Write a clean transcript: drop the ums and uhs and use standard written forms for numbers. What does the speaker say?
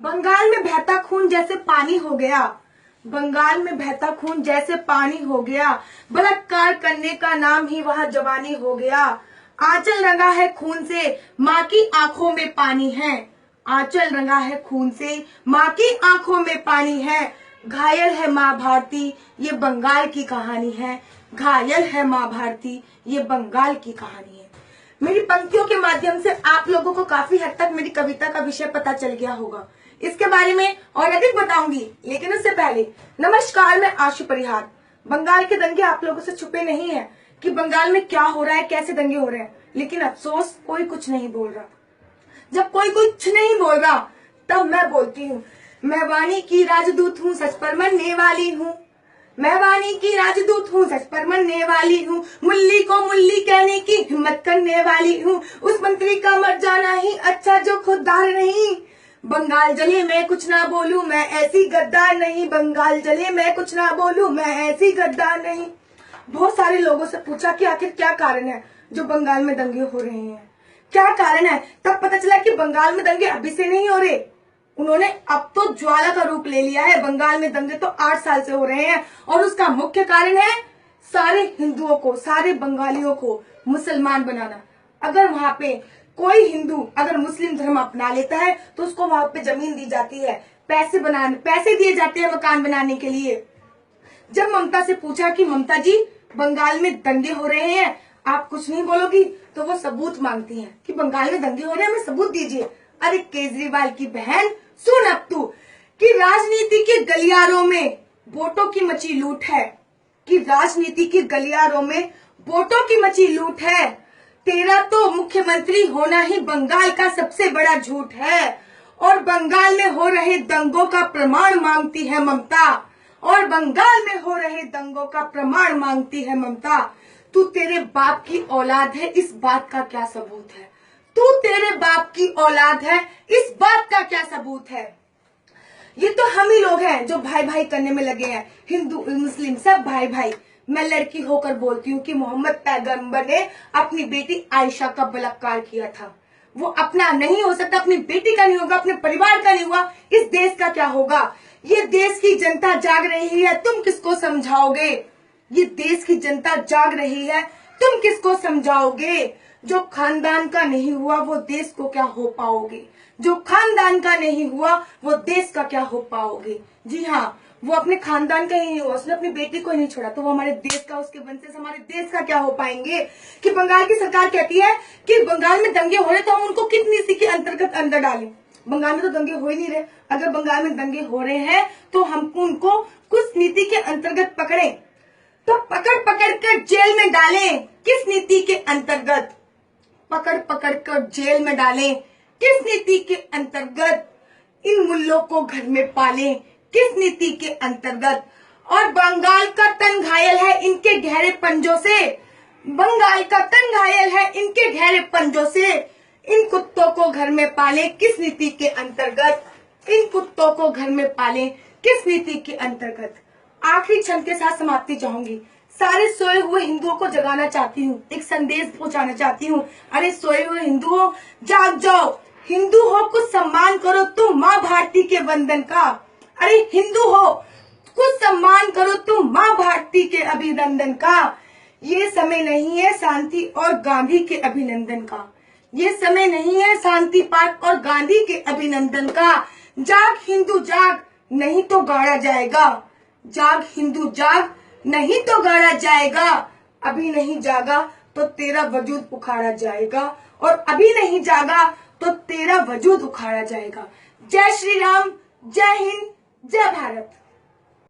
बंगाल में बहता खून जैसे पानी हो गया। बंगाल में बहता खून जैसे पानी हो गया। बलात्कार करने का नाम ही वहाँ जवानी हो गया। आंचल रंगा है खून से, माँ की आंखों में पानी है। आंचल रंगा है खून से, माँ की आंखों में पानी है। घायल है माँ भारती, ये बंगाल की कहानी है। घायल है माँ भारती, ये बंगाल की कहानी है। मेरी पंक्तियों के माध्यम से आप लोगों को काफी हद तक मेरी कविता का विषय पता चल गया होगा। इसके बारे में और अधिक बताऊंगी, लेकिन उससे पहले नमस्कार, मैं आशु परिहार। बंगाल के दंगे आप लोगों से छुपे नहीं है कि बंगाल में क्या हो रहा है, कैसे दंगे हो रहे हैं, लेकिन अफसोस कोई कुछ नहीं बोल रहा। जब कोई कुछ नहीं बोल रहा तब मैं बोलती हूँ। मैं वाणी की राजदूत हूँ, सच पर मरने वाली हूँ। मैं वाणी की राजदूत हूँ, सच पर मरने वाली हूँ। मुल्ली को मुल्ली कहने की हिम्मत करने वाली हूँ। उस मंत्री का मर जाना ही अच्छा जो खुददार नहीं। बंगाल जले मैं कुछ ना बोलूं, मैं ऐसी गद्दार नहीं। बंगाल जले मैं कुछ ना बोलूं, मैं ऐसी गद्दार नहीं। बहुत सारे लोगों से पूछा कि आखिर क्या कारण है जो बंगाल में दंगे हो रहे हैं, क्या कारण है। तब पता चला कि बंगाल में दंगे अभी से नहीं हो रहे, उन्होंने अब तो ज्वाला का रूप ले लिया है। बंगाल में दंगे तो 8 साल से हो रहे हैं और उसका मुख्य कारण है सारे हिंदुओं को, सारे बंगालियों को मुसलमान बनाना। अगर वहां पे कोई हिंदू अगर मुस्लिम धर्म अपना लेता है तो उसको वहां पे जमीन दी जाती है, पैसे दिए जाते हैं मकान बनाने के लिए। जब ममता से पूछा कि ममता जी बंगाल में दंगे हो रहे हैं, आप कुछ नहीं बोलोगी, तो वो सबूत मांगती हैं कि बंगाल में दंगे हो रहे हैं, हमें सबूत दीजिए। अरे केजरीवाल की बहन, सुन अब तू कि राजनीति के गलियारों में वोटों की मची लूट है। कि राजनीति के गलियारों में वोटों की मची लूट है। तेरा तो मुख्यमंत्री होना ही बंगाल का सबसे बड़ा झूठ है। और बंगाल में हो रहे दंगों का प्रमाण मांगती है ममता। और बंगाल में हो रहे दंगों का प्रमाण मांगती है ममता। तू तेरे बाप की औलाद है, इस बात का क्या सबूत है। तू तेरे बाप की औलाद है, इस बात का क्या सबूत है। ये तो हम ही लोग हैं जो भाई भाई करने में लगे हैं, हिंदू मुस्लिम सब भाई भाई। मैं लड़की होकर बोलती हूँ कि मोहम्मद पैगंबर ने अपनी बेटी आयशा का बलात्कार किया था। वो अपना नहीं हो सकता, अपनी बेटी का नहीं होगा, अपने परिवार का नहीं हुआ, इस देश का क्या होगा। ये देश की जनता जाग रही है, तुम किसको समझाओगे। ये देश की जनता जाग रही है, तुम किसको समझाओगे। जो खानदान का नहीं हुआ वो देश को क्या हो पाओगे। जो खानदान का नहीं हुआ वो देश का क्या हो पाओगे। जी हाँ, वो अपने खानदान का ही नहीं हुआ, उसने अपनी बेटी को ही नहीं छोड़ा, तो वो हमारे देश का, उसके वंशज हमारे देश का क्या हो पाएंगे। कि बंगाल की सरकार कहती है कि बंगाल में दंगे हो रहे तो हम उनको किस नीति के अंतर्गत अंदर डालें। बंगाल में तो दंगे हो ही नहीं रहे। अगर बंगाल में दंगे हो रहे हैं तो हम उनको कुछ नीति के अंतर्गत पकड़े, तो पकड़ पकड़ कर जेल में डालें। किस नीति के अंतर्गत पकड़ पकड़ कर जेल में डालें, किस नीति के अंतर्गत। इन मुल्लों को घर में पालें, किस नीति के अंतर्गत। और बंगाल का तन घायल है इनके गहरे पंजों से। बंगाल का तन घायल है इनके गहरे पंजों से। इन कुत्तों को घर में पालें, किस नीति के अंतर्गत। इन कुत्तों को घर में पालें, किस नीति के अंतर्गत। आखिरी क्षण के साथ समाप्ति चाहूंगी। सारे सोए हुए हिंदुओं को जगाना चाहती हूँ, एक संदेश पहुंचाना चाहती हूँ। अरे सोए हुए हिंदुओं, जाग जाओ। हिंदू हो कुछ सम्मान करो तुम माँ भारती के वंदन का। अरे हिंदू हो कुछ सम्मान करो तुम माँ भारती के अभिनंदन का। ये समय नहीं है शांति और गांधी के अभिनंदन का। ये समय नहीं है शांति पार्क और गांधी के अभिनंदन का। जाग हिंदू जाग, नहीं तो गाड़ा जाएगा। जाग हिंदू जाग, नहीं तो गाड़ा जाएगा। अभी नहीं जागा तो तेरा वजूद उखाड़ा जाएगा। और अभी नहीं जागा तो तेरा वजूद उखाड़ा जाएगा। जय श्री राम, जय हिंद, जय भारत।